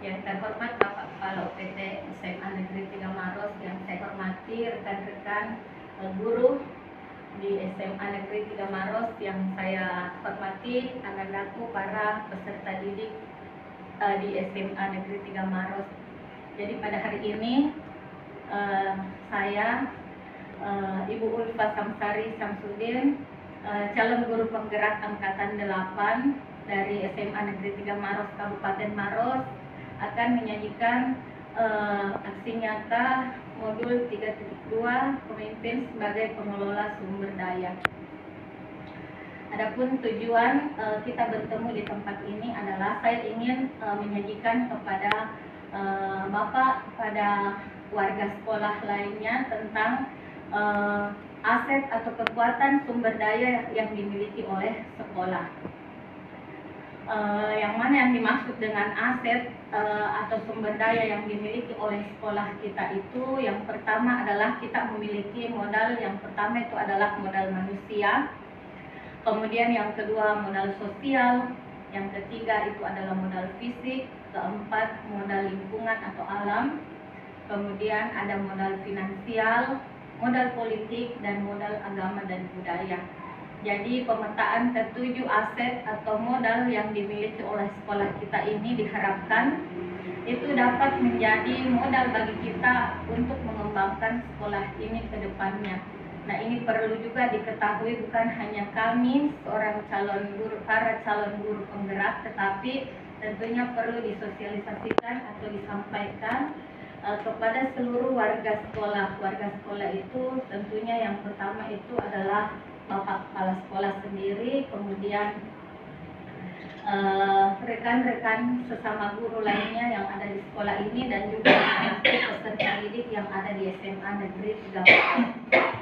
Yang terhormat Bapak Kepala UPT SMA Negeri 3 Maros, yang saya hormati rekan-rekan guru di SMA Negeri 3 Maros, yang saya hormati anak-anakku para peserta didik di SMA Negeri 3 Maros. Jadi pada hari ini saya Ibu Ulfa Samsari Samsudin, calon guru penggerak angkatan 8 dari SMA Negeri 3 Maros Kabupaten Maros, akan menyajikan aksi nyata modul 3.2 pemimpin sebagai pengelola sumber daya. Adapun tujuan kita bertemu di tempat ini adalah saya ingin menyajikan kepada Bapak, pada warga sekolah lainnya tentang aset atau kekuatan sumber daya yang dimiliki oleh sekolah. Yang mana yang dimaksud dengan aset atau sumber daya yang dimiliki oleh sekolah kita itu, yang pertama adalah kita memiliki modal. Yang pertama itu adalah modal manusia, kemudian yang kedua modal sosial, yang ketiga itu adalah modal fisik, keempat modal lingkungan atau alam, kemudian ada modal finansial, modal politik, dan modal agama dan budaya. Jadi pemetaan ketujuh aset atau modal yang dimiliki oleh sekolah kita ini diharapkan itu dapat menjadi modal bagi kita untuk mengembangkan sekolah ini ke depannya. Nah, ini perlu juga diketahui, bukan hanya kami seorang para calon guru penggerak, tetapi tentunya perlu disosialisasikan atau disampaikan kepada seluruh warga sekolah. Warga sekolah itu tentunya yang pertama itu adalah Bapak Kepala Sekolah sendiri, kemudian rekan-rekan sesama guru lainnya yang ada di sekolah ini, dan juga peserta didik yang ada di SMA Negeri 3 Maros.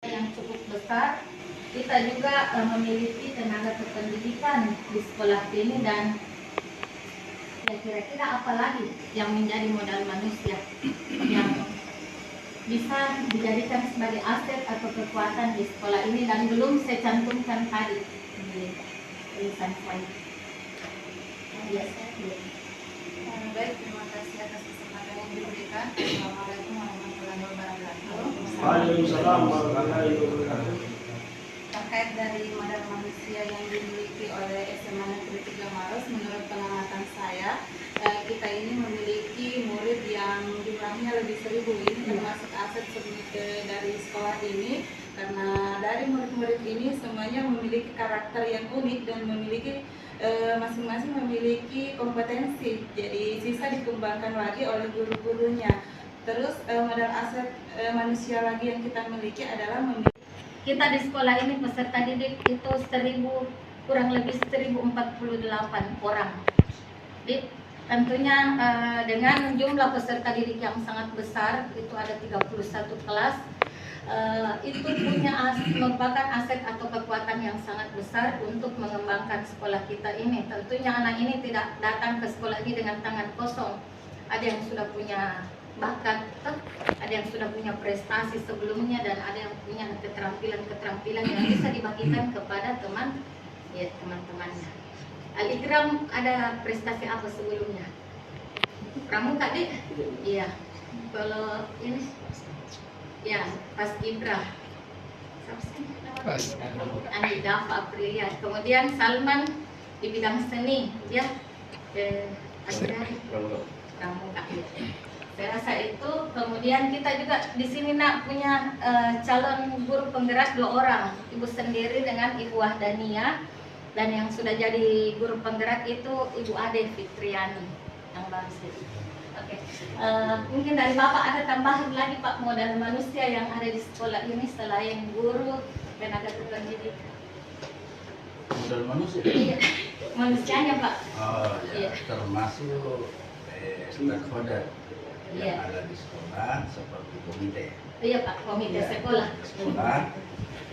Yang cukup besar, kita juga memiliki tenaga kependidikan di sekolah ini, dan ya kira-kira apa lagi yang menjadi modal manusia yang bisa dijadikan sebagai aset atau kekuatan di sekolah ini, dan belum saya cantumkan tadi di tulisan saya. Baik, terima kasih atas kesempatan yang diberikan. Assalamualaikum warahmatullahi wabarakatuh. Waalaikumsalam warahmatullahi wabarakatuh. Terkait dari modal manusia yang dimiliki oleh SMA Negeri 3 Maros, menurut pengamatan saya, kita ini memiliki murid yang jumlahnya lebih 1000. Ini termasuk aset dari sekolah ini, karena dari murid-murid ini semuanya memiliki karakter yang unik dan memiliki masing-masing memiliki kompetensi. Jadi sisa dikembangkan lagi oleh guru-gurunya. Terus modal aset manusia lagi yang kita miliki adalah kita di sekolah ini peserta didik itu kurang lebih 1048 orang. Jadi tentunya dengan jumlah peserta didik yang sangat besar, itu ada 31 kelas, itu merupakan aset atau kekuatan yang sangat besar untuk mengembangkan sekolah kita ini. Tentunya anak ini tidak datang ke sekolah ini dengan tangan kosong. Ada yang sudah punya bakat, ada yang sudah punya prestasi sebelumnya, dan ada yang punya keterampilan yang bisa dibagikan kepada teman-temannya. Al-Ikram ada prestasi apa sebelumnya? Pramuka, Dik? Iya. Kalau ini ya, Pas Gibra. Andi Dafa Aprilia. Kemudian Salman di bidang seni, ya. Pramuka. Saya rasa itu. Kemudian kita juga di sini punya calon guru penggerak 2 orang, Ibu sendiri dengan Ibu Wahdania. Dan yang sudah jadi guru penggerak itu Ibu Ade Fitriani yang baru sih. Oke. Mungkin dari Bapak ada tambahan lagi Pak modal manusia yang ada di sekolah ini selain guru, tenaga pendidik. Modal manusia. Iya. Manusianya Pak. Oh ya, Iya. termasuk stakeholder Iya. yang ada di sekolah seperti komite. Iya Pak, komite Iya, sekolah. di sekolah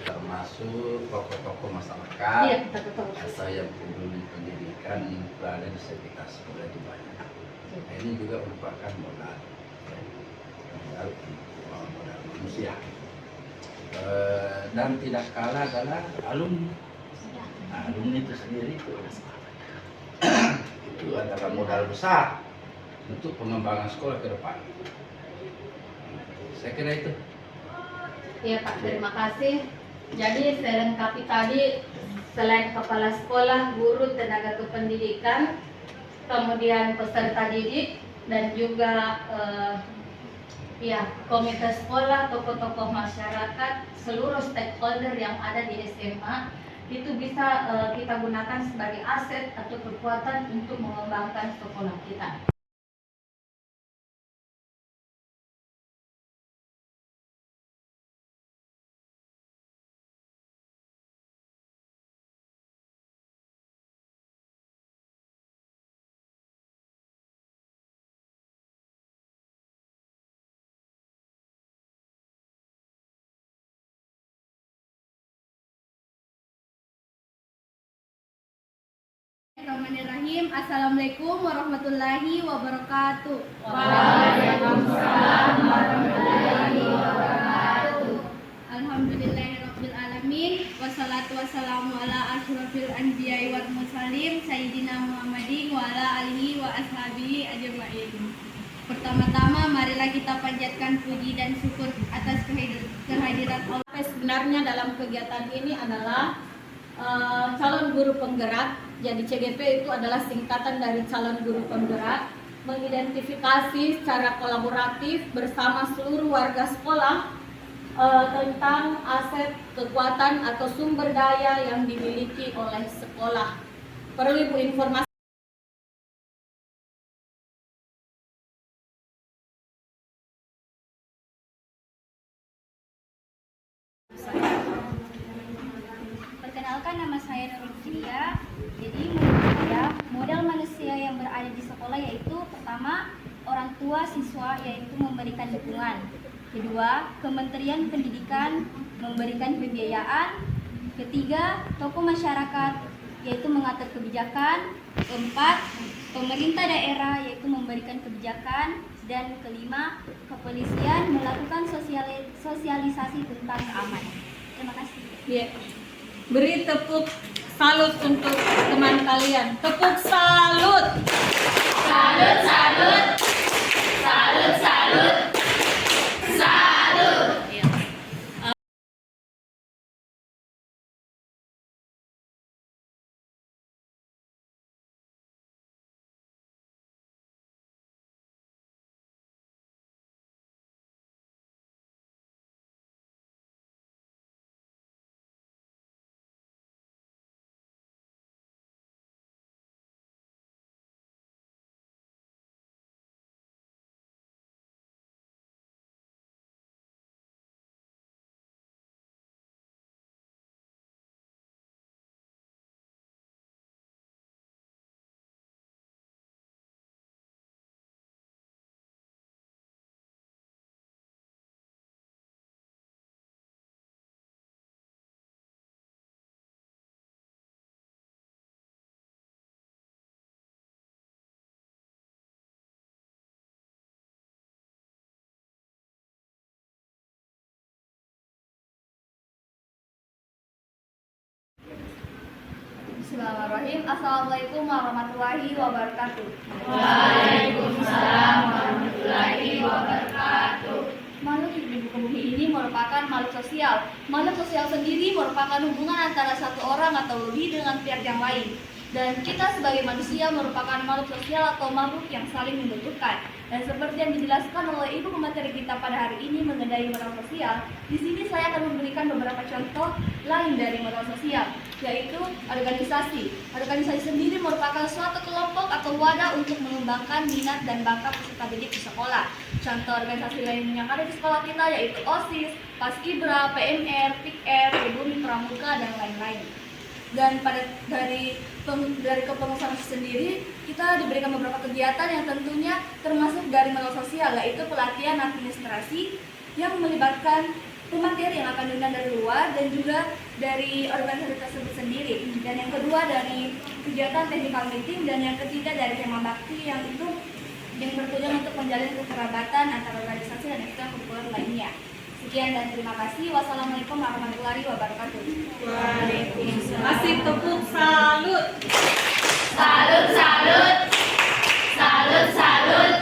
termasuk tokoh-tokoh masyarakat Iya, betul. atau yang peduli pendidikan yang berada di sekitar sekolah itu banyak. Nah, ini juga merupakan modal, ya, modal manusia. Dan tidak kalah adalah alumni. Nah, alumni itu sendiri itu adalah modal besar untuk pengembangan sekolah ke depan. Saya kira itu. Iya Pak, terima kasih. Jadi selengkapi tadi selain kepala sekolah, guru, tenaga kependidikan, kemudian peserta didik dan juga ya komite sekolah, tokoh-tokoh masyarakat, seluruh stakeholder yang ada di SMA itu bisa kita gunakan sebagai aset atau kekuatan untuk mengembangkan sekolah kita. Bismillahirrahmanirrahim. Assalamualaikum warahmatullahi wabarakatuh. Waalaikumsalam warahmatullahi wabarakatuh. Alhamdulillahirabbil alamin. Wassalatu wassalamu ala asyrofil anbiya'i wal mursalin sayyidina Muhammadin wa ala alihi wa ashabihi ajmain. Pertama-tama marilah kita panjatkan puji dan syukur atas kehadiran Allah. Sebenarnya dalam kegiatan ini adalah calon guru penggerak. Jadi CGP itu adalah singkatan dari calon guru penggerak, mengidentifikasi secara kolaboratif bersama seluruh warga sekolah tentang aset, kekuatan atau sumber daya yang dimiliki oleh sekolah. Perlu Ibu informasi. Perkenalkan, nama saya Nurul Filia. Jadi menurut saya modal manusia yang berada di sekolah yaitu pertama orang tua siswa yaitu memberikan dukungan. Kedua, Kementerian Pendidikan memberikan pembiayaan. Ketiga, tokoh masyarakat yaitu mengatur kebijakan. Keempat, pemerintah daerah yaitu memberikan kebijakan. Dan kelima, kepolisian melakukan sosialisasi tentang keamanan. Terima kasih. Ya. Beri tepuk salut untuk teman kalian. Tepuk salut. Salut, salut. Salut, salut. Salut. Ya. Bismillahirrahmanirrahim. Assalamualaikum warahmatullahi wabarakatuh. Waalaikumsalam warahmatullahi wabarakatuh. Makhluk hidup di muka bumi ini merupakan makhluk sosial. Makhluk sosial sendiri merupakan hubungan antara satu orang atau lebih dengan pihak yang lain. Dan kita sebagai manusia merupakan makhluk sosial atau makhluk yang saling membutuhkan. Dan seperti yang dijelaskan oleh Ibu pemateri kita pada hari ini mengenai makhluk sosial, di sini saya akan memberikan beberapa contoh lain dari modal sosial, yaitu organisasi. Organisasi sendiri merupakan suatu kelompok atau wadah untuk mengembangkan minat dan bakat peserta didik di sekolah. Contoh organisasi lain yang ada di sekolah kita yaitu OSIS, Paskibra, PMR, PIKR, Pribumi Pramuka, dan lain-lain. Dan dari kepengurusan sendiri kita diberikan beberapa kegiatan yang tentunya termasuk dari modal sosial, yaitu pelatihan administrasi yang melibatkan pemateri yang akan diundang dari luar dan juga dari organisasi tersebut sendiri. Dan yang kedua dari kegiatan technical meeting, dan yang ketiga dari tema bakti yang bertujuan untuk menjalin kekerabatan antara organisasi dan ekstrakurikuler lainnya. Sekian dan terima kasih. Wassalamualaikum warahmatullahi wabarakatuh. Waalaikumsalam. Masih tepuk salut. Salut, salut. Salut, salut.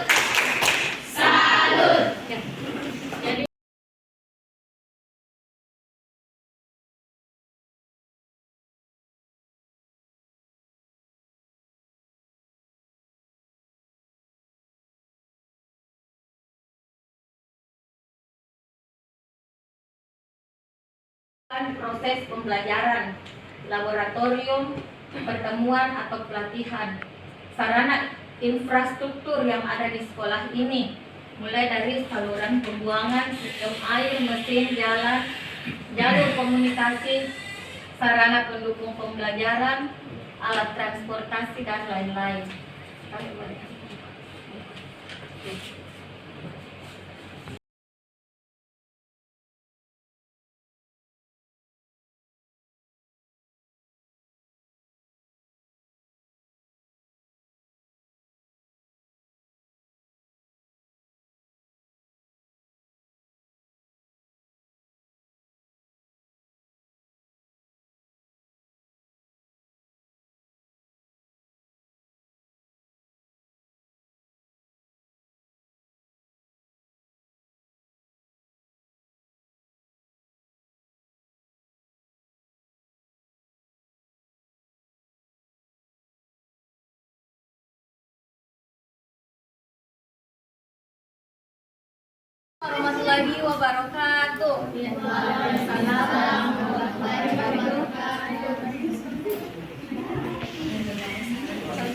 Salut. Jadi proses pembelajaran, laboratorium, pertemuan atau pelatihan, sarana infrastruktur yang ada di sekolah ini, mulai dari saluran pembuangan, sistem air, mesin, jalan, jalur komunikasi, sarana pendukung pembelajaran, alat transportasi, dan lain-lain. Warahmatullahi wabarakatuh. Waalaikumsalam.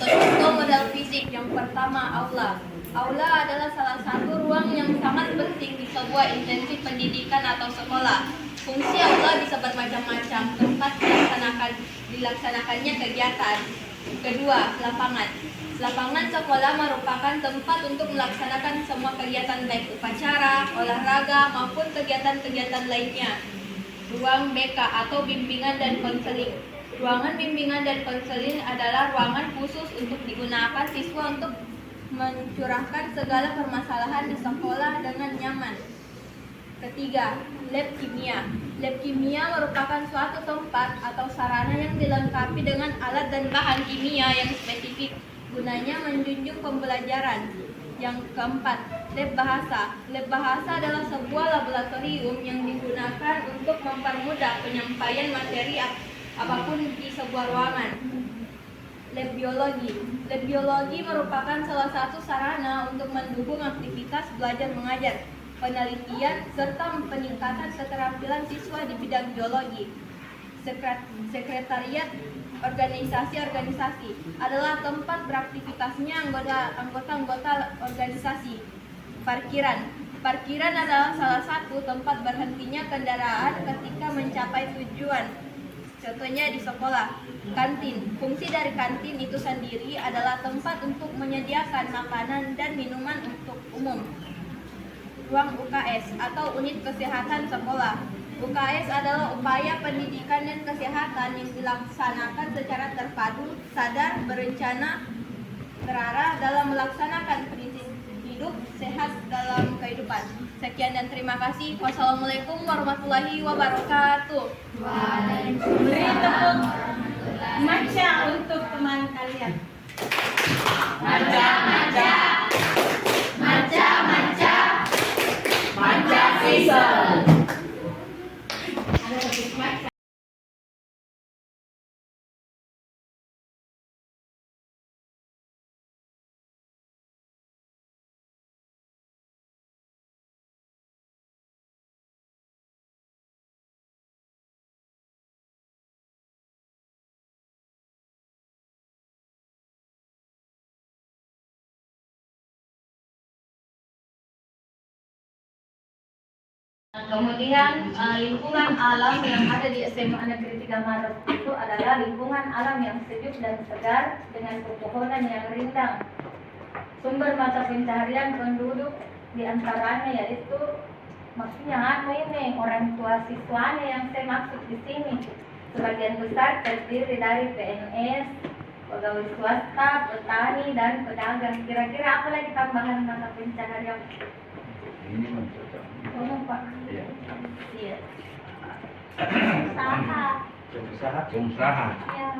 Contoh modal fisik yang pertama, aula. Aula adalah salah satu ruang yang sangat penting di sebuah intensi pendidikan atau sekolah. Fungsi aula bisa bermacam-macam, tempat dilaksanakannya kegiatan. Kedua, lapangan. Lapangan sekolah merupakan tempat untuk melaksanakan semua kegiatan baik upacara, olahraga, maupun kegiatan-kegiatan lainnya. Ruang BK atau bimbingan dan konseling. Ruangan bimbingan dan konseling adalah ruangan khusus untuk digunakan siswa untuk mencurahkan segala permasalahan di sekolah dengan nyaman. Ketiga, lab kimia. Lab kimia merupakan suatu tempat atau sarana yang dilengkapi dengan alat dan bahan kimia yang spesifik, gunanya menjunjung pembelajaran. Yang keempat, lab bahasa. Lab bahasa adalah sebuah laboratorium yang digunakan untuk mempermudah penyampaian materi apapun di sebuah ruangan. Lab biologi. Lab biologi merupakan salah satu sarana untuk mendukung aktivitas belajar mengajar, penelitian, serta peningkatan keterampilan siswa di bidang biologi. Sekretariat organisasi adalah tempat beraktivitasnya anggota-anggota organisasi. Parkiran adalah salah satu tempat berhentinya kendaraan ketika mencapai tujuan. Contohnya di sekolah. Kantin. Fungsi dari kantin itu sendiri adalah tempat untuk menyediakan makanan dan minuman untuk umum. Ruang UKS atau unit kesehatan sekolah. UKS adalah upaya pendidikan dan kesehatan yang dilaksanakan secara terpadu, sadar, berencana, terarah dalam melaksanakan prinsip hidup sehat dalam kehidupan. Sekian dan terima kasih. Wassalamualaikum warahmatullahi wabarakatuh. Beri tepuk maca untuk teman kalian. Maca, maca. Maca, maca. Maca season. Kemudian lingkungan alam yang ada di SMA Negeri 3 Maros itu adalah lingkungan alam yang sejuk dan segar dengan pepohonan yang rindang. Sumber mata pencaharian penduduk diantaranya yaitu maksudnya ini orang tua siswanya yang saya maksud di sini. Sebagian besar terdiri dari PNS, pegawai swasta, petani, dan pedagang. Kira-kira apa lagi tambahan mata pencaharian? Ini mencocok. Tolong Pak. Iya. Iya. Usaha. Pengusaha. Pengusaha. Ya.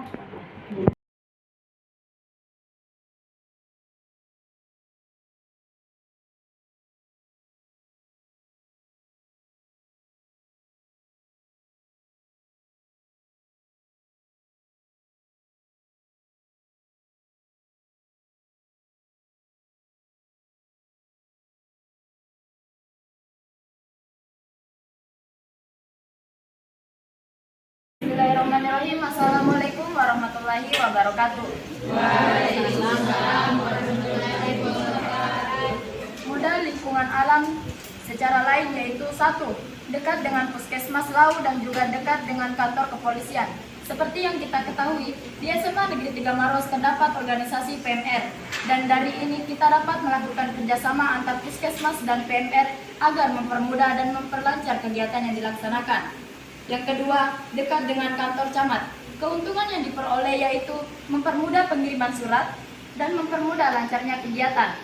Bismillahirrahmanirrahim. Assalamualaikum warahmatullahi wabarakatuh. Modal lingkungan alam secara lain yaitu 1. Dekat dengan puskesmas lau dan juga dekat dengan kantor kepolisian. Seperti yang kita ketahui, di SMA Negeri 3 Maros terdapat organisasi PMR, dan dari ini kita dapat melakukan kerjasama antar puskesmas dan PMR agar mempermudah dan memperlancar kegiatan yang dilaksanakan. Yang kedua, dekat dengan kantor camat. Keuntungan yang diperoleh yaitu mempermudah pengiriman surat dan mempermudah lancarnya kegiatan.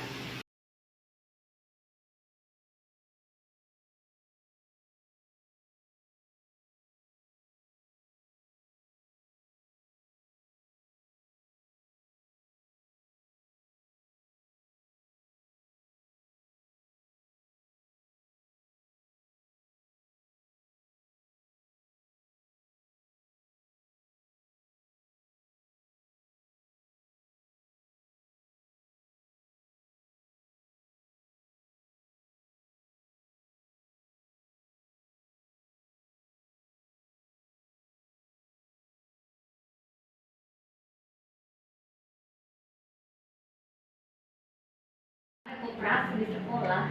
Koperasi di sekolah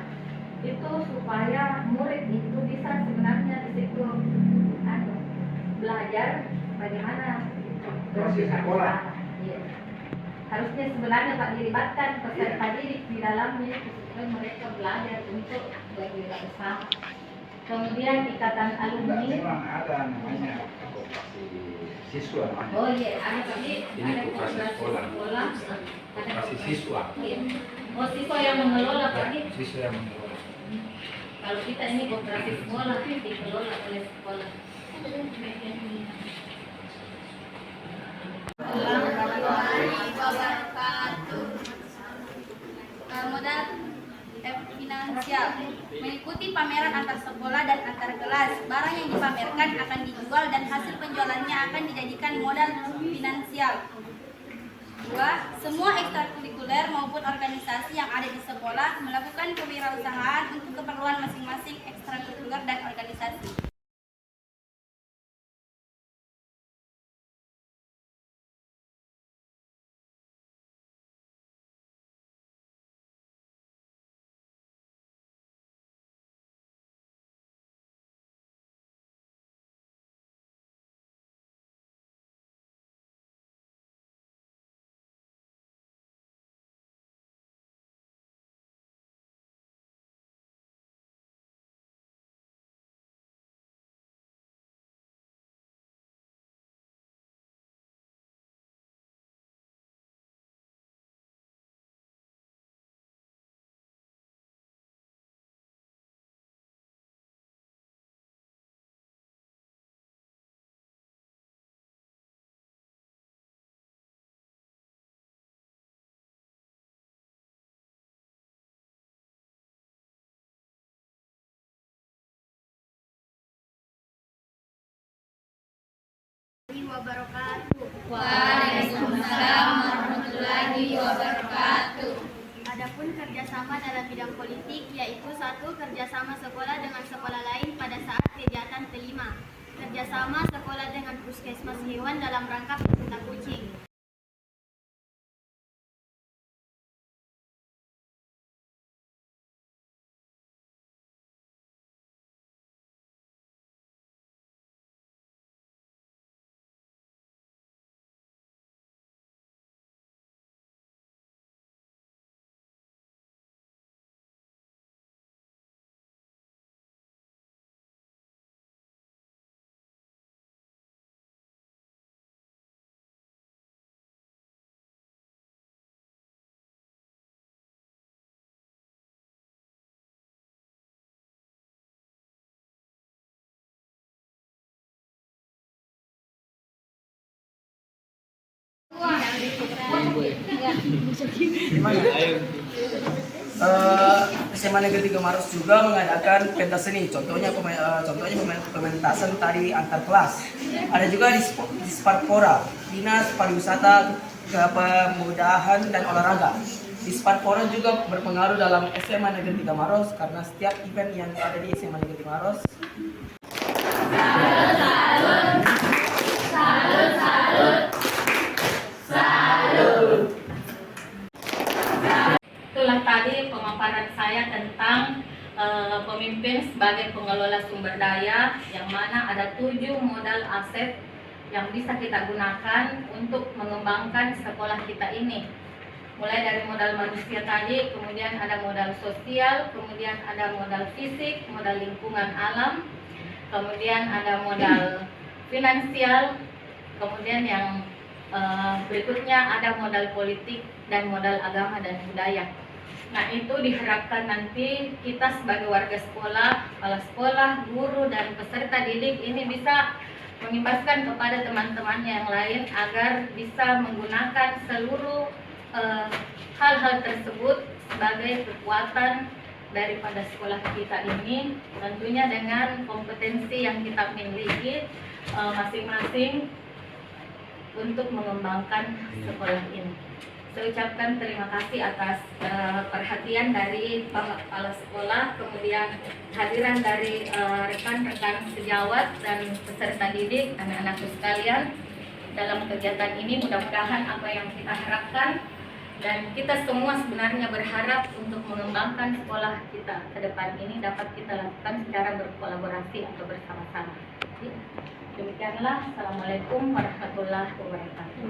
itu supaya murid itu bisa sebenarnya di situ belajar bagaimana Proses sekolah. Iya. Harusnya sebenarnya Pak dilibatkan peserta didik di dalamnya supaya mereka belajar untuk berwirausaha. Kemudian ikatan alumni. Memang ada namanya koperasi siswa. Oh iya, ada tadi Ini ada koperasi sekolah. ada Koperasi siswa. Iya. Oh, siswa yang mengelola Pak Dik. Siswa yang mengelola. Kalau kita ini koperasi sekolah dikelola oleh sekolah. Modal finansial mengikuti pameran antar sekolah dan antar kelas. Barang yang dipamerkan akan dijual dan hasil penjualannya akan dijadikan modal finansial. 2. Semua ekstrakurikuler maupun organisasi yang ada di sekolah melakukan kewirausahaan untuk keperluan masing-masing ekstrakurikuler dan organisasi. Waalaikumsalam warahmatullahi wabarakatuh. Adapun kerjasama dalam bidang politik yaitu 1. Kerjasama sekolah dengan sekolah lain pada saat kegiatan kelima. Kerjasama sekolah dengan puskesmas hewan dalam rangka pecinta kucing. SMA Negeri 3 Maros juga mengadakan pentas seni. Contohnya pementasan tari antar kelas. Ada juga di Sparpora, Dinas Pariwisata, Kemudahan dan Olahraga. Di Sparpora juga berpengaruh dalam SMA Negeri 3 Maros karena setiap event yang ada di SMA Negeri 3 Maros Itulah tadi pemaparan saya tentang pemimpin sebagai pengelola sumber daya, yang mana ada 7 modal aset yang bisa kita gunakan untuk mengembangkan sekolah kita ini. Mulai dari modal manusia tadi, kemudian ada modal sosial, kemudian ada modal fisik, modal lingkungan alam, kemudian ada modal finansial, kemudian yang berikutnya ada modal politik dan modal agama dan budaya. Nah, itu diharapkan nanti kita sebagai warga sekolah, kepala sekolah, guru, dan peserta didik ini bisa mengimbaskan kepada teman-temannya yang lain agar bisa menggunakan seluruh hal-hal tersebut sebagai kekuatan daripada sekolah kita ini, tentunya dengan kompetensi yang kita miliki masing-masing untuk mengembangkan sekolah ini. Saya ucapkan terima kasih atas perhatian dari Bapak Kepala Sekolah, kemudian hadiran dari rekan-rekan sejawat dan peserta didik, anak-anakku sekalian. Dalam kegiatan ini mudah-mudahan apa yang kita harapkan dan kita semua sebenarnya berharap untuk mengembangkan sekolah kita ke depan ini dapat kita lakukan secara berkolaborasi atau bersama-sama. Demikianlah, Assalamualaikum warahmatullahi wabarakatuh.